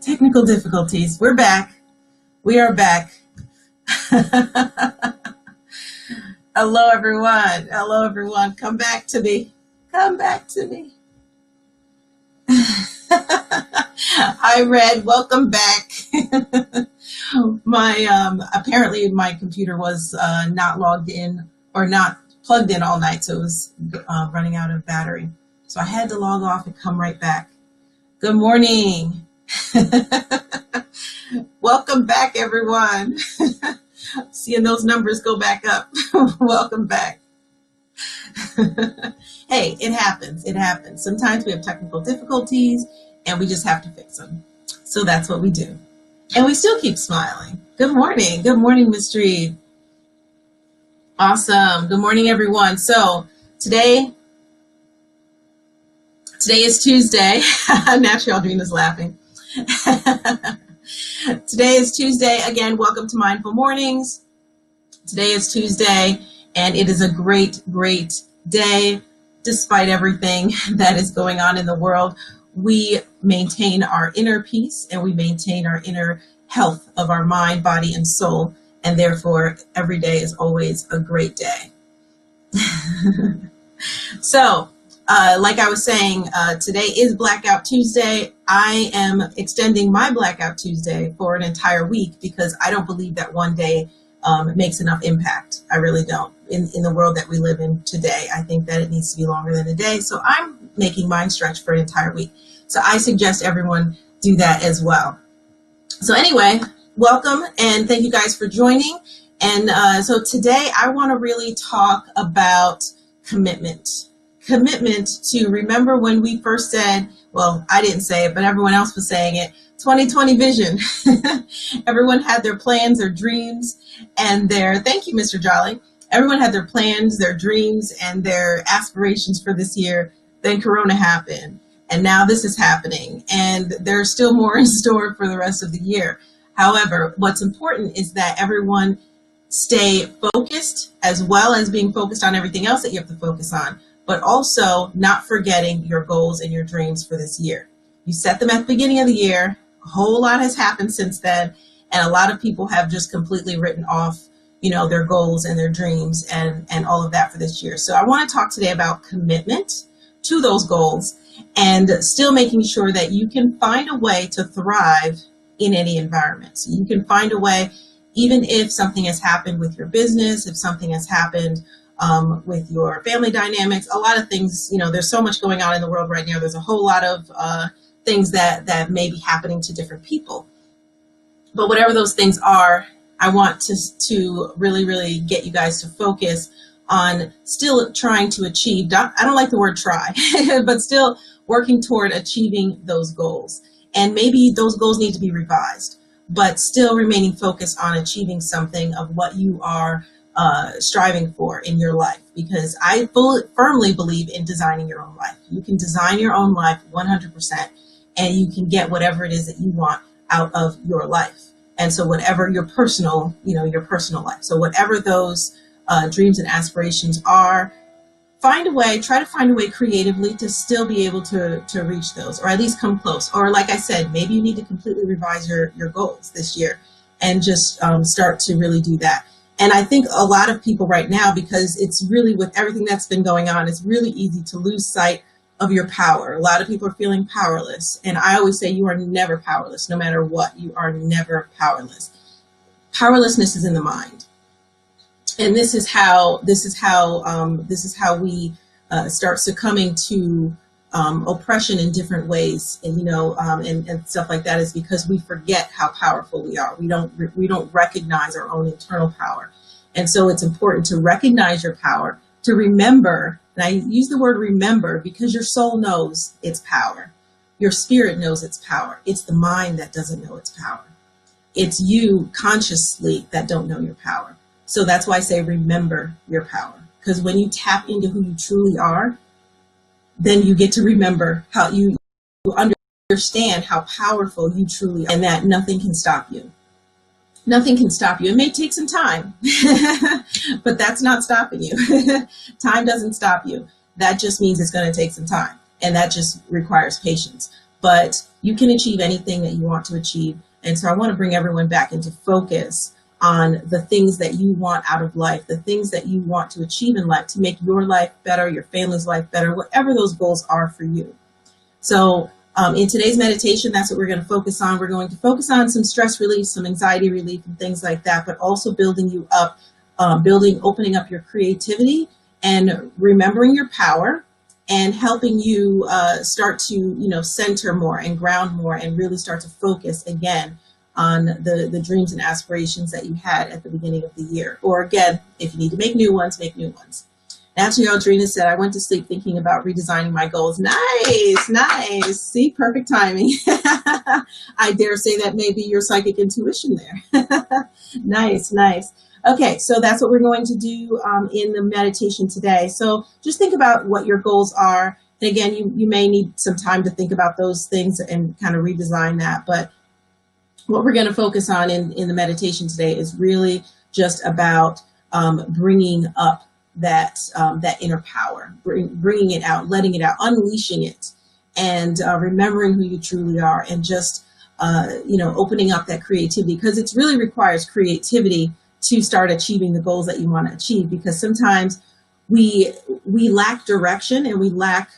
Technical difficulties. We're back. We are back. Hello, everyone. Hello, everyone. Come back to me. Come back to me. Hi, Red. Welcome back. Apparently my computer was not logged in or not plugged in all night, so it was running out of battery. So I had to log off and come right back. Good morning. Welcome back, everyone. Seeing those numbers go back up. Welcome back. Hey, it happens. It happens. Sometimes we have technical difficulties and we just have to fix them. So that's what we do. And we still keep smiling. Good morning. Good morning, Ms. Reed. Awesome. Good morning, everyone. So today is Tuesday. Naturally, Audrina's laughing. Today is Tuesday. Again, welcome to Mindful Mornings. Today is Tuesday, and it is a great, great day. Despite everything that is going on in the world, we maintain our inner peace and we maintain our inner health of our mind, body, and soul. And therefore, every day is always a great day. So, like I was saying, today is Blackout Tuesday. I am extending my Blackout Tuesday for an entire week because I don't believe that one day makes enough impact. I really don't. In the world that we live in today, I think that it needs to be longer than a day. So I'm making mine stretch for an entire week. So I suggest everyone do that as well. So anyway, welcome and thank you guys for joining. And so today I want to really talk about commitment. Commitment to remember when we first said, well, I didn't say it, but everyone else was saying it, 2020 vision. Everyone had their plans, their dreams, and thank you, Mr. Jolly. Everyone had their plans, their dreams, and their aspirations for this year. Then Corona happened, and now this is happening, and there's still more in store for the rest of the year. However, what's important is that everyone stay focused, as well as being focused on everything else that you have to focus on, but also not forgetting your goals and your dreams for this year. You set them at the beginning of the year. A whole lot has happened since then, and a lot of people have just completely written off, their goals and their dreams and all of that for this year. So I want to talk today about commitment to those goals and still making sure that you can find a way to thrive in any environment. So you can find a way, even if something has happened with your business, if something has happened with your family dynamics, a lot of things, there's so much going on in the world right now. There's a whole lot of things that may be happening to different people. But whatever those things are, I want to really, really get you guys to focus on still trying to achieve, I don't like the word try, but still working toward achieving those goals. And maybe those goals need to be revised, but still remaining focused on achieving something of what you are striving for in your life, because I firmly believe in designing your own life. You can design your own life 100%, and you can get whatever it is that you want out of your life. And so whatever your personal life. So whatever those dreams and aspirations are, try to find a way creatively to still be able to reach those, or at least come close. Or like I said, maybe you need to completely revise your goals this year and just start to really do that. And I think a lot of people right now, because it's really with everything that's been going on, it's really easy to lose sight of your power. A lot of people are feeling powerless. And I always say you are never powerless, no matter what. You are never powerless. Powerlessness is in the mind. And this is how we start succumbing to oppression in different ways, and and stuff like that, is because we forget how powerful we are. We don't recognize our own internal power, and so it's important to recognize your power, to remember. And I use the word remember because your soul knows its power, your spirit knows its power. It's the mind that doesn't know its power. It's you consciously that don't know your power. So that's why I say remember your power, because when you tap into who you truly are, then you get to remember how you understand how powerful you truly are, and that nothing can stop you. Nothing can stop you. It may take some time, but that's not stopping you. Time doesn't stop you. That just means it's going to take some time, and that just requires patience. but you can achieve anything that you want to achieve. And so I want to bring everyone back into focus on the things that you want out of life, the things that you want to achieve in life to make your life better, your family's life better, whatever those goals are for you. So in today's meditation, that's what we're going to focus on. We're going to focus on some stress relief, some anxiety relief, and things like that, but also building you up, opening up your creativity and remembering your power and helping you start to, center more and ground more and really start to focus again on the dreams and aspirations that you had at the beginning of the year. Or again, if you need to make new ones, make new ones. Naturally, Audrina said, I went to sleep thinking about redesigning my goals. Nice, nice. See, perfect timing. I dare say that may be your psychic intuition there. Nice, nice. Okay, so that's what we're going to do in the meditation today. So just think about what your goals are. And again, you may need some time to think about those things and kind of redesign that. But what we're going to focus on in the meditation today is really just about bringing up that inner power, bringing it out, letting it out, unleashing it, and remembering who you truly are, and just opening up that creativity, because it really requires creativity to start achieving the goals that you want to achieve. Because sometimes we lack direction and we lack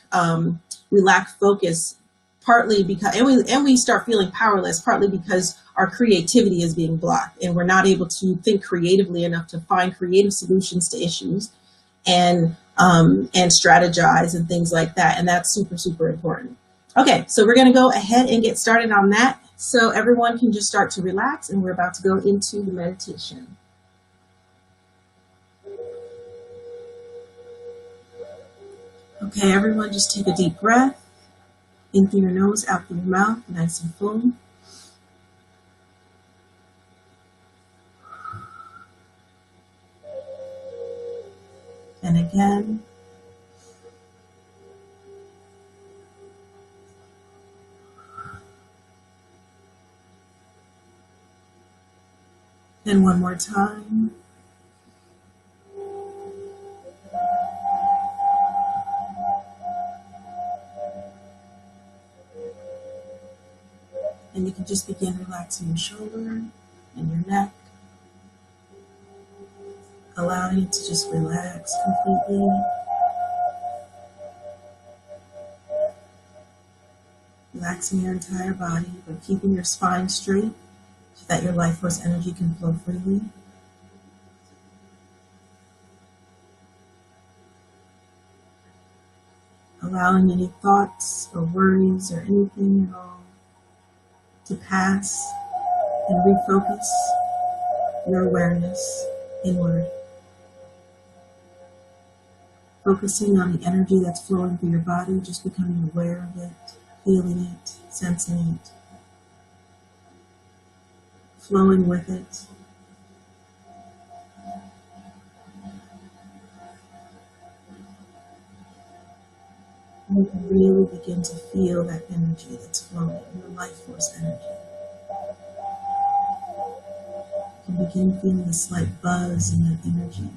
focus, partly because and we start feeling powerless, partly because our creativity is being blocked and we're not able to think creatively enough to find creative solutions to issues and strategize and things like that. And that's super, super important. Okay, so we're going to go ahead and get started on that. So everyone can just start to relax, and we're about to go into the meditation. Okay, everyone, just take a deep breath. In through your nose, out through your mouth, nice and full. And again. And one more time. And you can just begin relaxing your shoulder and your neck, allowing it to just relax completely. Relaxing your entire body, but keeping your spine straight so that your life force energy can flow freely. Allowing any thoughts or worries or anything at all to pass and refocus your awareness inward. Focusing on the energy that's flowing through your body, just becoming aware of it, feeling it, sensing it, flowing with it. And you can really begin to feel that energy that's flowing, your life force energy. You can begin feeling a slight buzz in that energy.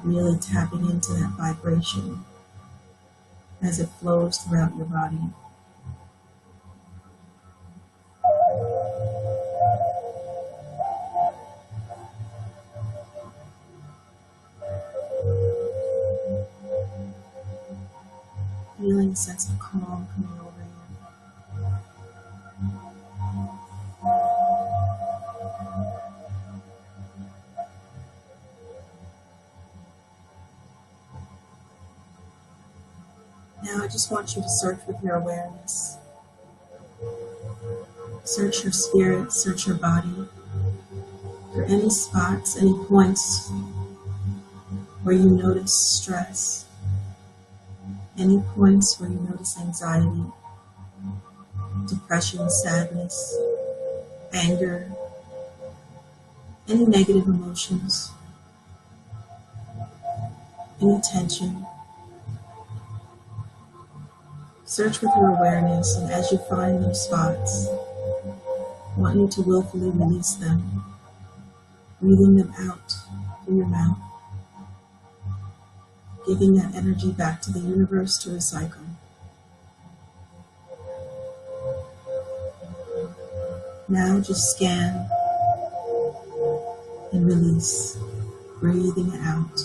Really tapping into that vibration as it flows throughout your body. Feeling a sense of calm coming over you. Now I just want you to search with your awareness. Search your spirit, search your body for any spots, any points where you notice stress, any points where you notice anxiety, depression, sadness, anger, any negative emotions, any tension. Search with your awareness, and as you find those spots, I want you to willfully release them, breathing them out through your mouth, giving that energy back to the universe to recycle. Now just scan and release, breathing it out.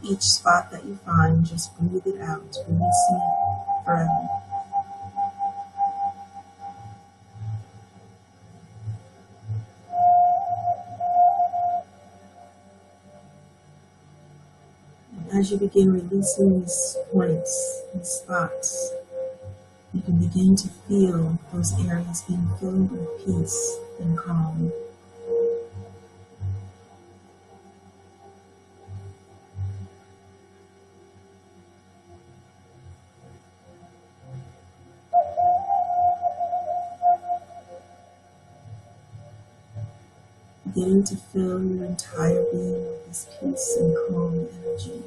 Each spot that you find, just breathe it out, releasing it forever. And as you begin releasing these points, these spots, you can begin to feel those areas being filled with peace and calm. Beginning to fill your entire being with this peace and calm energy.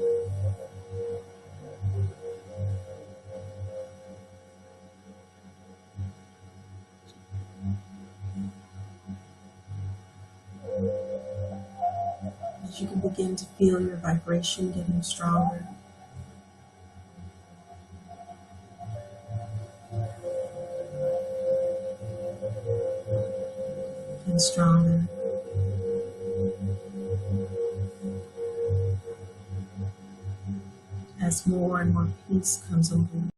As you can begin to feel your vibration getting stronger. And stronger. As more and more peace comes over you.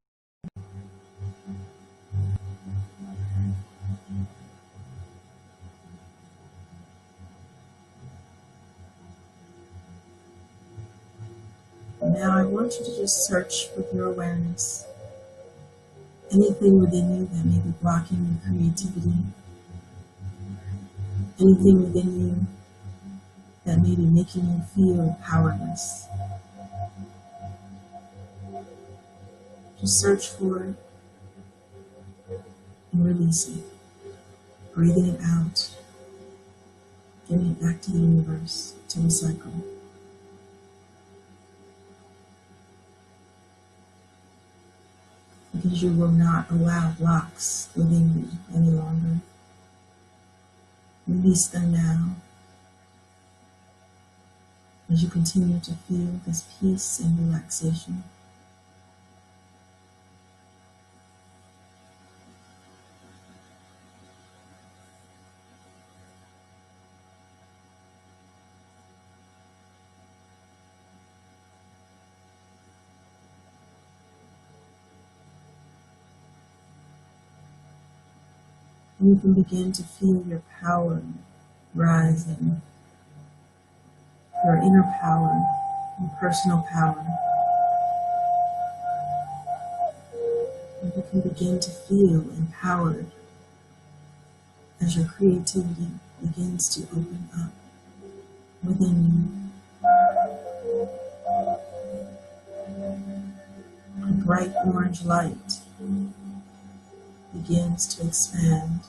Now I want you to just search with your awareness anything within you that may be blocking your creativity, anything within you that may be making you feel powerless. Just search for it and release it, breathing it out, giving it back to the universe to recycle. Because you will not allow blocks within you any longer. Release them now as you continue to feel this peace and relaxation. And you can begin to feel your power rising, your inner power, your personal power. And you can begin to feel empowered as your creativity begins to open up within you. A bright orange light begins to expand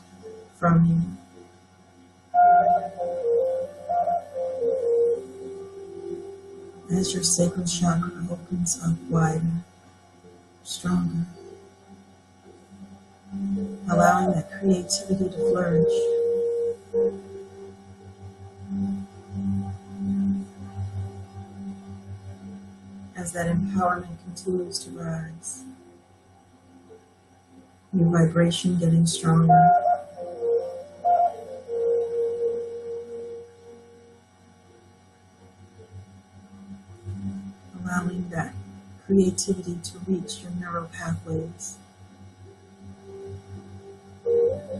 from you. As your sacral chakra opens up wider, stronger, allowing that creativity to flourish. As that empowerment continues to rise, your vibration getting stronger. Allowing that creativity to reach your neural pathways,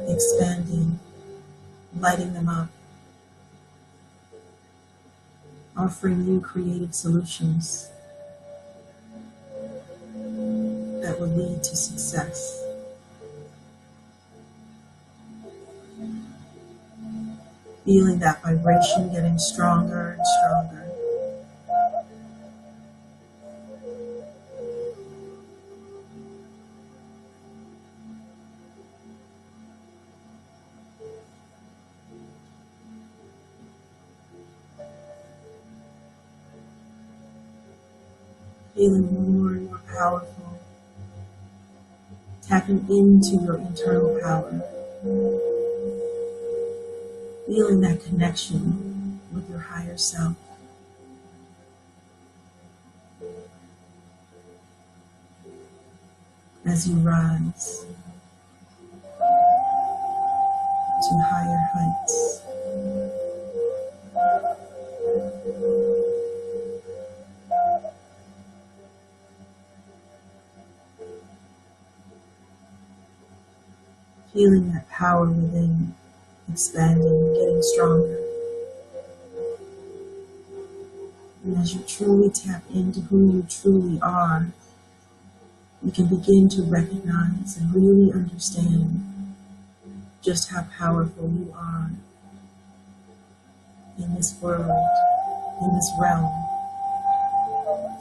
expanding, lighting them up, offering you creative solutions that will lead to success. Feeling that vibration getting stronger and stronger. Feeling more and more powerful, tapping into your internal power, feeling that connection with your higher self. as you rise to higher heights. Feeling that power within expanding, getting stronger. And as you truly tap into who you truly are, you can begin to recognize and really understand just how powerful you are in this world, in this realm,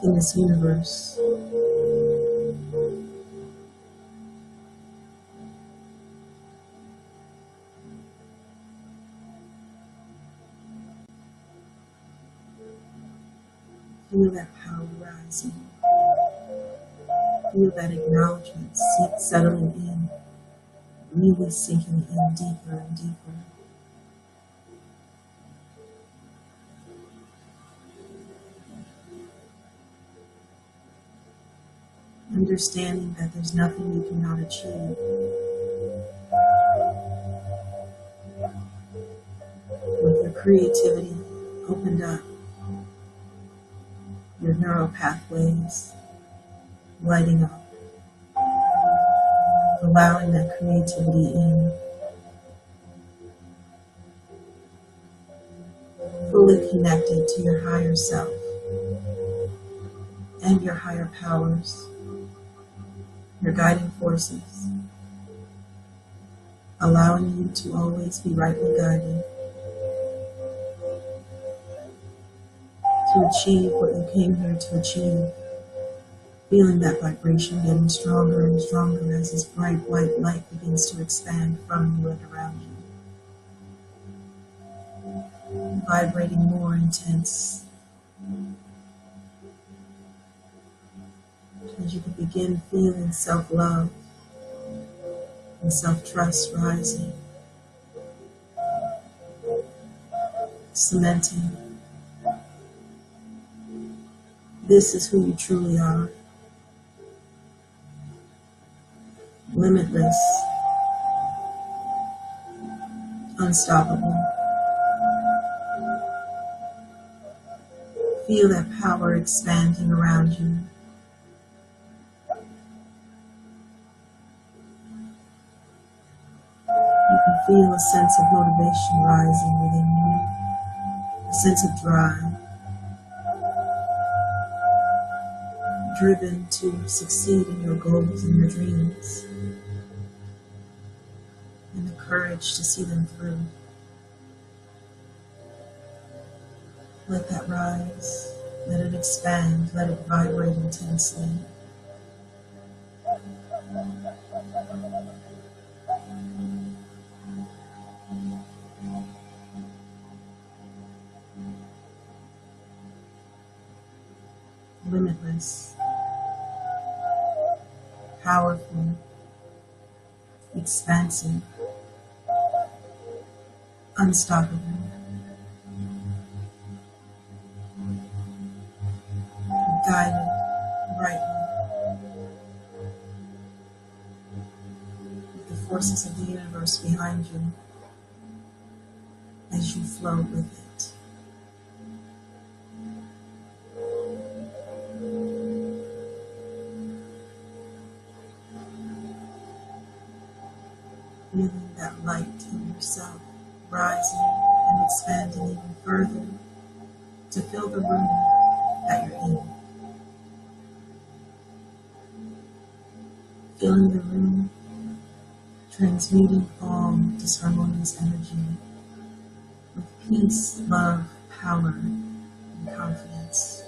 in this universe. Feel that power rising. Feel that acknowledgement settling in, really sinking in deeper and deeper. Understanding that there's nothing you cannot achieve. With your creativity opened up, your neural pathways lighting up, allowing that creativity in, fully connected to your higher self and your higher powers, your guiding forces, allowing you to always be rightly guided to achieve what you came here to achieve. Feeling that vibration getting stronger and stronger as this bright white light begins to expand from you and around you. Vibrating more intense. As you can begin feeling self-love and self-trust rising. Cementing. This is who you truly are. Limitless, unstoppable. Feel that power expanding around you. You can feel a sense of motivation rising within you, a sense of drive, driven to succeed in your goals and your dreams, and the courage to see them through. Let that rise, let it expand, let it vibrate intensely. Limitless, powerful, expansive, unstoppable. Guided brightly with the forces of the universe behind you as you flow with it. Feeling that light in yourself rising and expanding even further to fill the room that you're in. Filling the room, transmuting all disharmonious energy with peace, love, power, and confidence.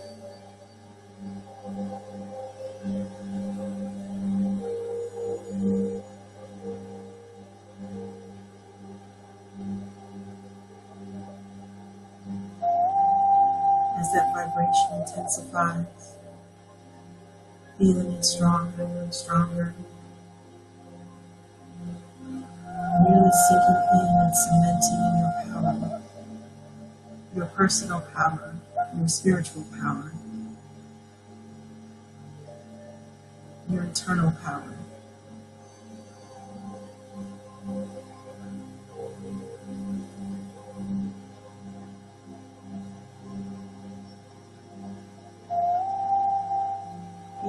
As that vibration intensifies, feeling it stronger and stronger, really sinking in and cementing in your power, your personal power, your spiritual power, your eternal power.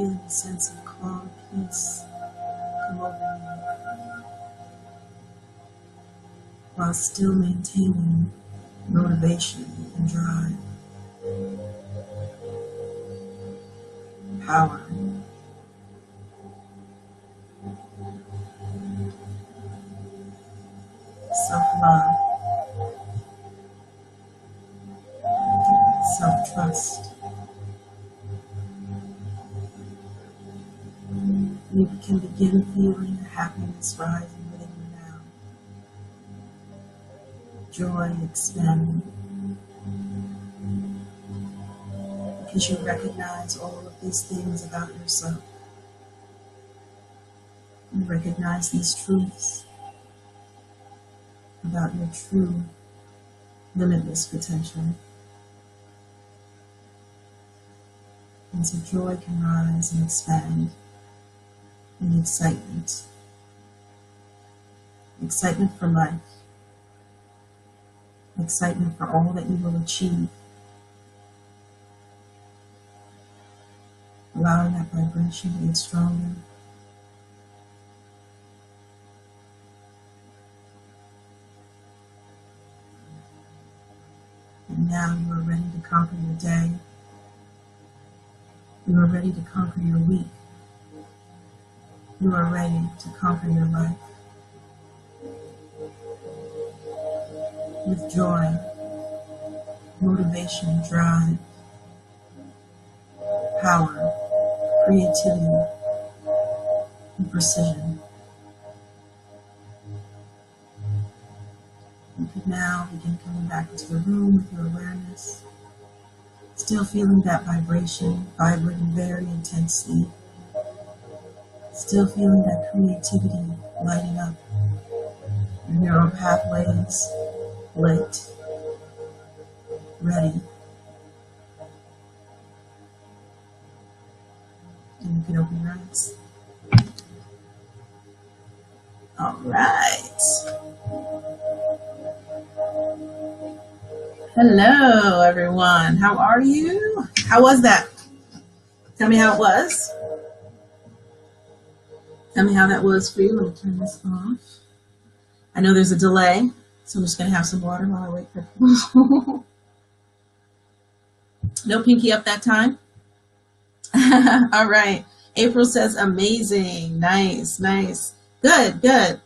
feeling a sense of calm peace come over you while still maintaining motivation and drive, power, self-love, self-trust. You can begin feeling the happiness rising within you now. Joy expanding. Because you recognize all of these things about yourself. You recognize these truths about your true, limitless potential. And so joy can rise and expand in excitement. Excitement for life. Excitement for all that you will achieve. Allowing that vibration to get stronger. And now you are ready to conquer your day. You are ready to conquer your week. You are ready to conquer your life. With joy, motivation, drive, power, creativity, and precision. You can now begin coming back into the room with your awareness, still feeling that vibration, vibrating very intensely, still feeling that creativity lighting up your neural pathways, lit, ready. And you can open your eyes. All right. Hello, everyone. How are you? How was that? Tell me how it was. Tell me how that was for you. Let me turn this off. I know there's a delay, so I'm just going to have some water while I wait for people. No pinky up that time? All right. April says amazing. Nice, nice. Good, good.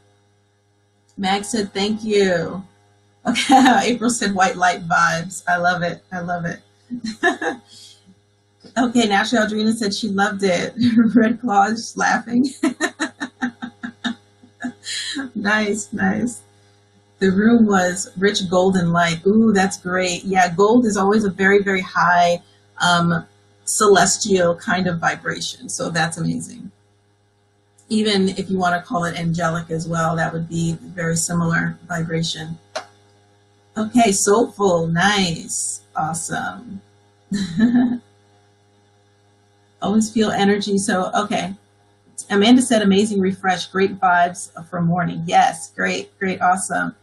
Mag said thank you. Okay, April said white light vibes. I love it. I love it. Okay, Natural Adrena said she loved it. Red Claw is laughing. Nice, nice. The room was rich golden light. Ooh, that's great. Yeah, gold is always a very, very high celestial kind of vibration. So that's amazing. Even if you want to call it angelic as well, that would be very similar vibration. Okay, soulful, nice, awesome. Always feel energy. So, okay. Amanda said amazing refresh, great vibes for morning. Yes, great, great, awesome.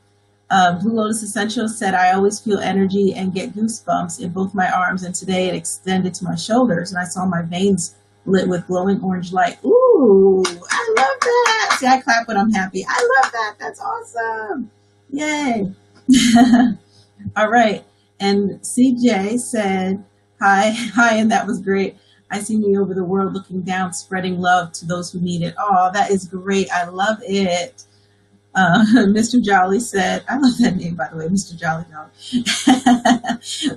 Blue Lotus Essential said, I always feel energy and get goosebumps in both my arms, and today it extended to my shoulders, and I saw my veins lit with glowing orange light. Ooh, I love that. See, I clap when I'm happy. I love that. That's awesome. Yay. All right. And CJ said, hi, and that was great. I see me over the world looking down, spreading love to those who need it. Oh, that is great. I love it. Mr. Jolly said, I love that name, by the way, Mr. Jolly.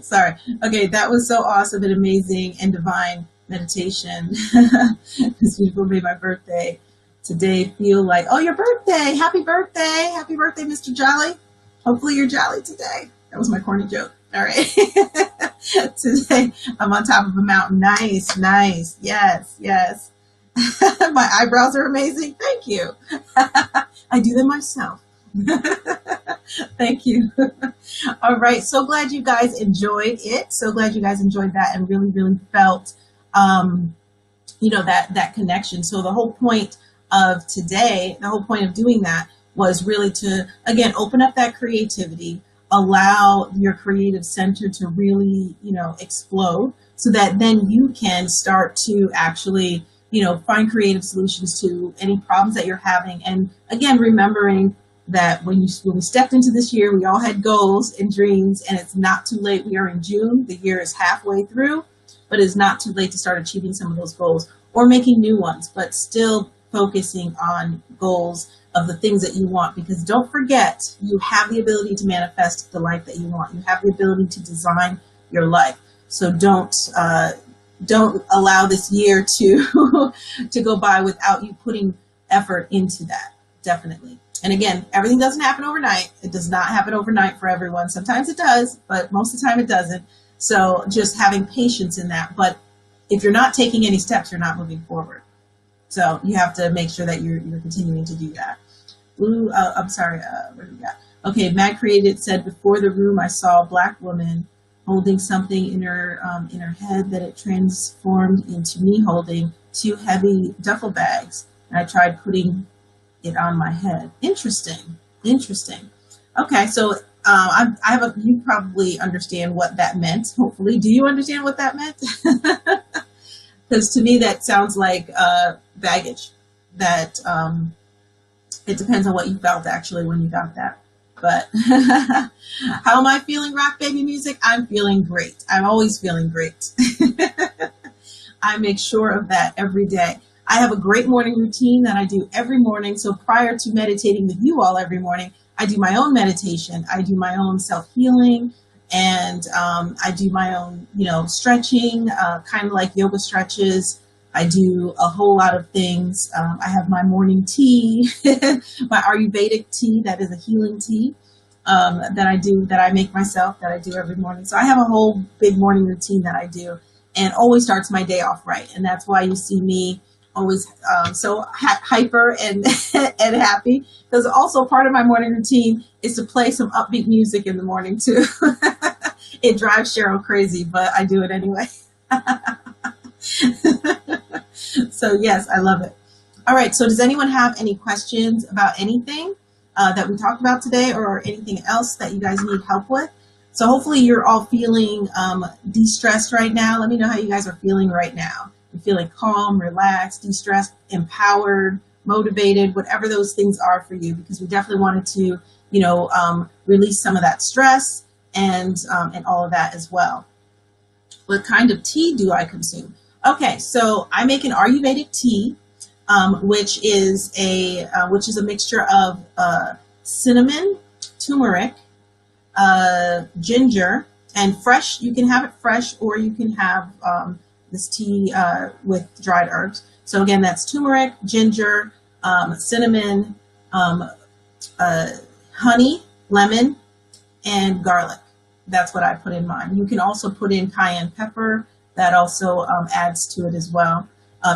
Sorry. Okay, that was so awesome and amazing and divine meditation. This beautiful made my birthday today feel like, oh, your birthday. Happy birthday. Happy birthday, Mr. Jolly. Hopefully you're jolly today. That was my corny joke. All right. Today I'm on top of a mountain. Nice, nice. Yes, yes. My eyebrows are amazing. Thank you. I do them myself. Thank you. All right. So glad you guys enjoyed it. So glad you guys enjoyed that and really, really felt, that connection. So the whole point of today, the whole point of doing that was really to, again, open up that creativity, allow your creative center to really, explode, so that then you can start to actually, find creative solutions to any problems that you're having. And again, remembering that when we stepped into this year, we all had goals and dreams, and it's not too late. We are in June. The year is halfway through, but it's not too late to start achieving some of those goals or making new ones, but still focusing on goals of the things that you want, because don't forget, you have the ability to manifest the life that you want. You have the ability to design your life. So don't allow this year to to go by without you putting effort into that. Definitely. And again, everything doesn't happen overnight. It does not happen overnight for everyone. Sometimes it does, but most of the time it doesn't. So just having patience in that. But if you're not taking any steps, you're not moving forward. So you have to make sure that you're continuing to do that. Blue, I'm sorry, what do we got? Okay, Mad Created said, before the room, I saw a black woman holding something in her head that it transformed into me holding 2 heavy duffel bags. And I tried putting it on my head. Interesting. Okay, so you probably understand what that meant. Hopefully, do you understand what that meant? Because to me, that sounds like baggage. That it depends on what you felt actually when you got that. But how am I feeling, Rock Baby Music? I'm feeling great. I'm always feeling great. I make sure of that every day. I have a great morning routine that I do every morning. So prior to meditating with you all every morning, I do my own meditation. I do my own self-healing, and I do my own, stretching, kind of like yoga stretches. I do a whole lot of things. I have my morning tea, my Ayurvedic tea, that is a healing tea that I make myself, that I do every morning. So I have a whole big morning routine that I do, and always starts my day off right. And that's why you see me always so hyper and and happy, because also part of my morning routine is to play some upbeat music in the morning too. It drives Cheryl crazy, but I do it anyway. So yes, I love it. All right, so does anyone have any questions about anything that we talked about today, or anything else that you guys need help with? So hopefully you're all feeling de-stressed right now. Let me know how you guys are feeling right now. You're feeling calm, relaxed, de-stressed, empowered, motivated, whatever those things are for you, because we definitely wanted to, release some of that stress and all of that as well. What kind of tea do I consume? Okay, so I make an Ayurvedic tea, which is a mixture of cinnamon, turmeric, ginger, and fresh. You can have it fresh, or you can have this tea with dried herbs. So again, that's turmeric, ginger, cinnamon, honey, lemon, and garlic. That's what I put in mine. You can also put in cayenne pepper. That also adds to it as well.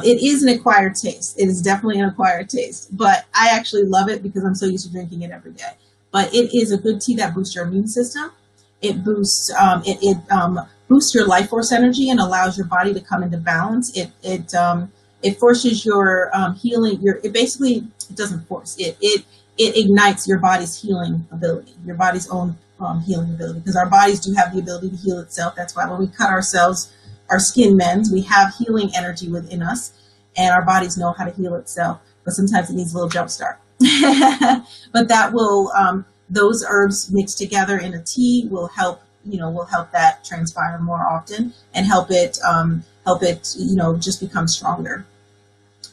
It is an acquired taste. It is definitely an acquired taste, but I actually love it because I'm so used to drinking it every day. But it is a good tea that boosts your immune system. It boosts boosts your life force energy and allows your body to come into balance. It forces your healing. It doesn't force it. It ignites your body's healing ability, your body's own healing ability, because our bodies do have the ability to heal itself. That's why when we cut ourselves, our skin mends, we have healing energy within us, and our bodies know how to heal itself, but sometimes it needs a little jump start. But that will, those herbs mixed together in a tea will help that transpire more often, and help it, just become stronger.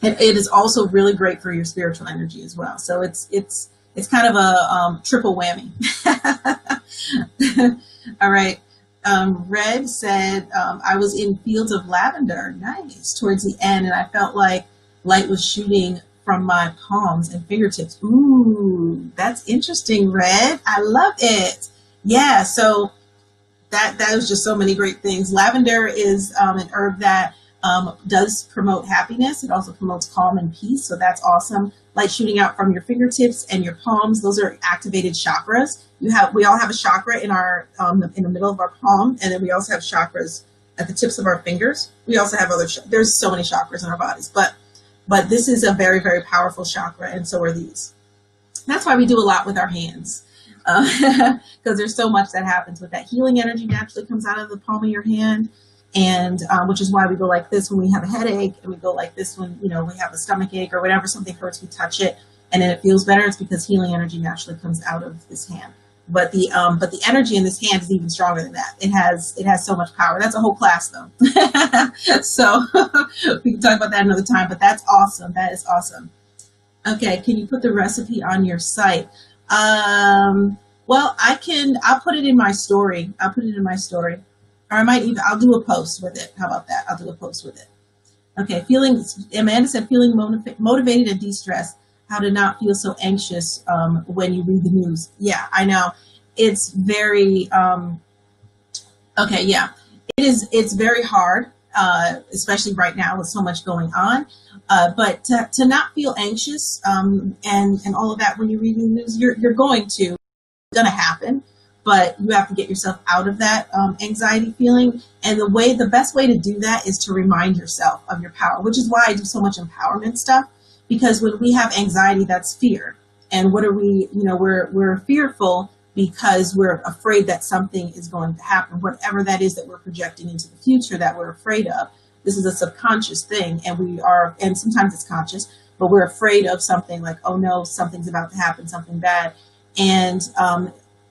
And it is also really great for your spiritual energy as well. So it's kind of a triple whammy. All right. Red said, I was in fields of lavender, nice, towards the end, and I felt like light was shooting from my palms and fingertips. Ooh, that's interesting, Red. I love it. Yeah, so that was just so many great things. Lavender is an herb that does promote happiness. It also promotes calm and peace, so that's awesome. Light shooting out from your fingertips and your palms, those are activated chakras. We all have a chakra in our in the middle of our palm, and then we also have chakras at the tips of our fingers. We also have there's so many chakras in our bodies, but this is a very, very powerful chakra, and so are these. That's why we do a lot with our hands. because there's so much that happens with that. Healing energy naturally comes out of the palm of your hand, and which is why we go like this when we have a headache, and we go like this when we have a stomach ache or whatever, something hurts, we touch it, and then it feels better. It's because healing energy naturally comes out of this hand. But the energy in this hand is even stronger than that. It has so much power. That's a whole class though. So we can talk about that another time. But that's awesome. That is awesome. Okay, can you put the recipe on your site? Well, I'll put it in my story. Or I'll do a post with it. How about that? I'll do a post with it. Okay, Amanda said feeling motivated and de-stressed. How to not feel so anxious when you read the news. Yeah, I know. It's very, okay, yeah. It's very hard, especially right now with so much going on. But to not feel anxious and all of that when you read the news, you're going to happen. But you have to get yourself out of that anxiety feeling. And the best way to do that is to remind yourself of your power, which is why I do so much empowerment stuff. Because when we have anxiety, that's fear. And what are we, we're fearful because we're afraid that something is going to happen, whatever that is that we're projecting into the future that we're afraid of. This is a subconscious thing, and sometimes it's conscious, but we're afraid of something like, oh no, something's about to happen, something bad. And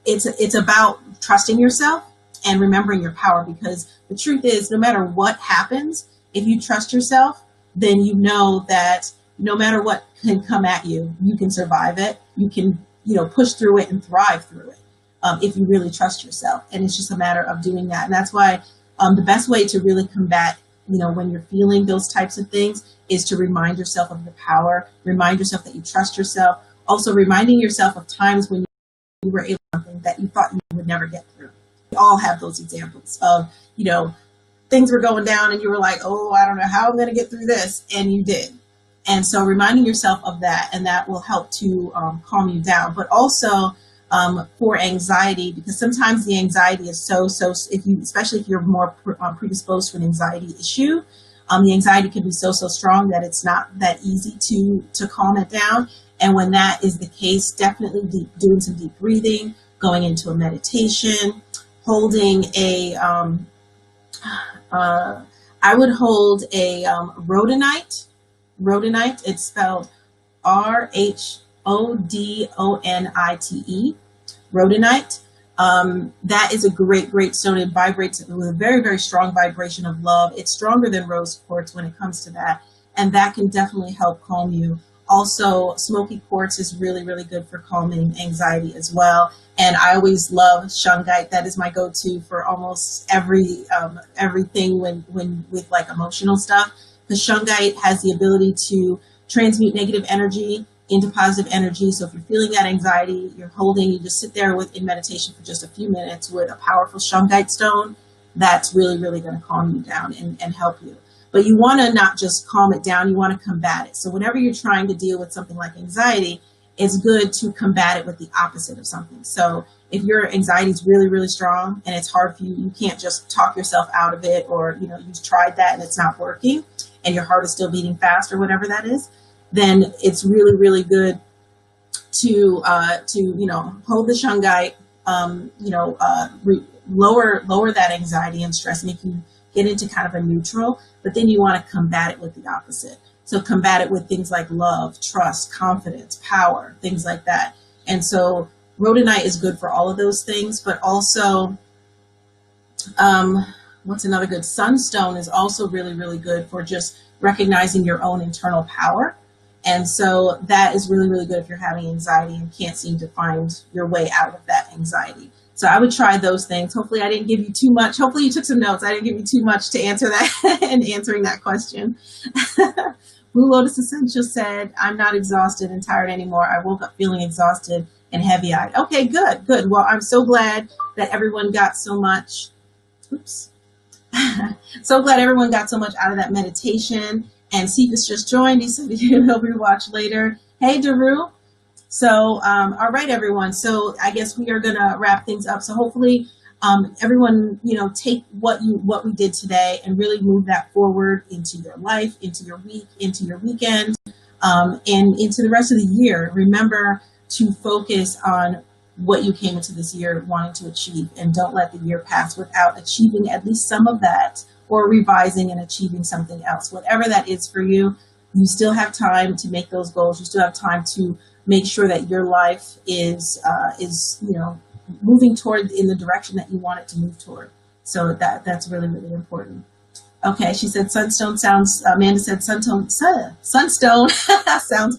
it's about trusting yourself and remembering your power, because the truth is, no matter what happens, if you trust yourself, then you know that no matter what can come at you, you can survive it. You can, push through it and thrive through it if you really trust yourself. And it's just a matter of doing that. And that's why the best way to really combat, when you're feeling those types of things, is to remind yourself of the power, remind yourself that you trust yourself. Also reminding yourself of times when you were able to do something that you thought you would never get through. We all have those examples of, things were going down and you were like, oh, I don't know how I'm going to get through this. And you did. And so reminding yourself of that, and that will help to calm you down. But also for anxiety, because sometimes the anxiety is especially if you're more predisposed to an anxiety issue, the anxiety can be so strong that it's not that easy to calm it down. And when that is the case, definitely doing some deep breathing, going into a meditation, holding I would hold a rhodonite. Rhodonite, it's spelled Rhodonite. Rhodonite. That is a great stone. It vibrates with a very, very strong vibration of love. It's stronger than rose quartz when it comes to that. And that can definitely help calm you. Also, smoky quartz is really, really good for calming anxiety as well. And I always love shungite. That is my go-to for almost everything when with like emotional stuff. The shungite has the ability to transmute negative energy into positive energy. So if you're feeling that anxiety, you just sit there in meditation for just a few minutes with a powerful shungite stone. That's really, really going to calm you down and help you. But you want to not just calm it down, you want to combat it. So whenever you're trying to deal with something like anxiety, it's good to combat it with the opposite of something. So if your anxiety is really, really strong and it's hard for you, you can't just talk yourself out of it, or you've tried that and it's not working and your heart is still beating fast or whatever that is, then it's really, really good to hold the shungite, lower that anxiety and stress, make you get into kind of a neutral, but then you want to combat it with the opposite. So combat it with things like love, trust, confidence, power, things like that. And so rhodonite is good for all of those things, but also, what's another good? Sunstone is also really, really good for just recognizing your own internal power. And so that is really, really good if you're having anxiety and can't seem to find your way out of that anxiety. So I would try those things. Hopefully I didn't give you too much. Hopefully you took some notes. I didn't give you too much to answer that and answering that question. Blue Lotus Essential said, I'm not exhausted and tired anymore. I woke up feeling exhausted and heavy-eyed. Okay, good. Well, I'm so glad that everyone got so much. Oops. So glad everyone got so much out of that meditation. And Cephas just joined. He said he'll rewatch later. Hey, Daru. So, all right, everyone. So I guess we are going to wrap things up. So hopefully everyone, take what we did today and really move that forward into your life, into your week, into your weekend, and into the rest of the year. Remember to focus on what you came into this year wanting to achieve, and don't let the year pass without achieving at least some of that, or revising and achieving something else. Whatever that is for you, you still have time to make those goals. You still have time to make sure that your life is moving toward in the direction that you want it to move toward. So that's really, really important. Okay, she said sunstone sounds. Amanda said sunstone sounds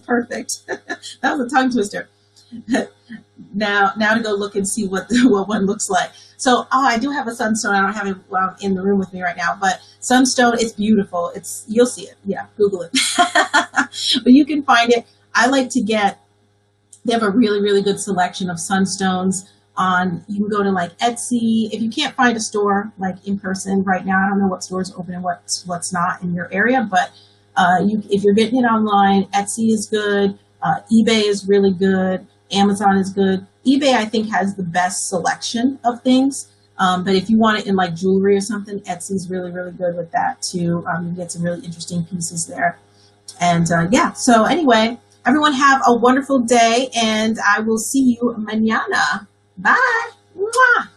perfect. That was a tongue twister. Now to go look and see what one looks like. So, I do have a sunstone. I don't have it in the room with me right now, but sunstone, it's beautiful. You'll see it. Yeah, Google it. But you can find it. I like to they have a really, really good selection of sunstones you can go to like Etsy. If you can't find a store like in person right now, I don't know what stores are open and what's not in your area, but if you're getting it online, Etsy is good. eBay is really good. Amazon is good. eBay, I think, has the best selection of things. But if you want it in like jewelry or something, Etsy's really, really good with that too. You get some really interesting pieces there. And so anyway, everyone have a wonderful day, and I will see you mañana. Bye. Mwah.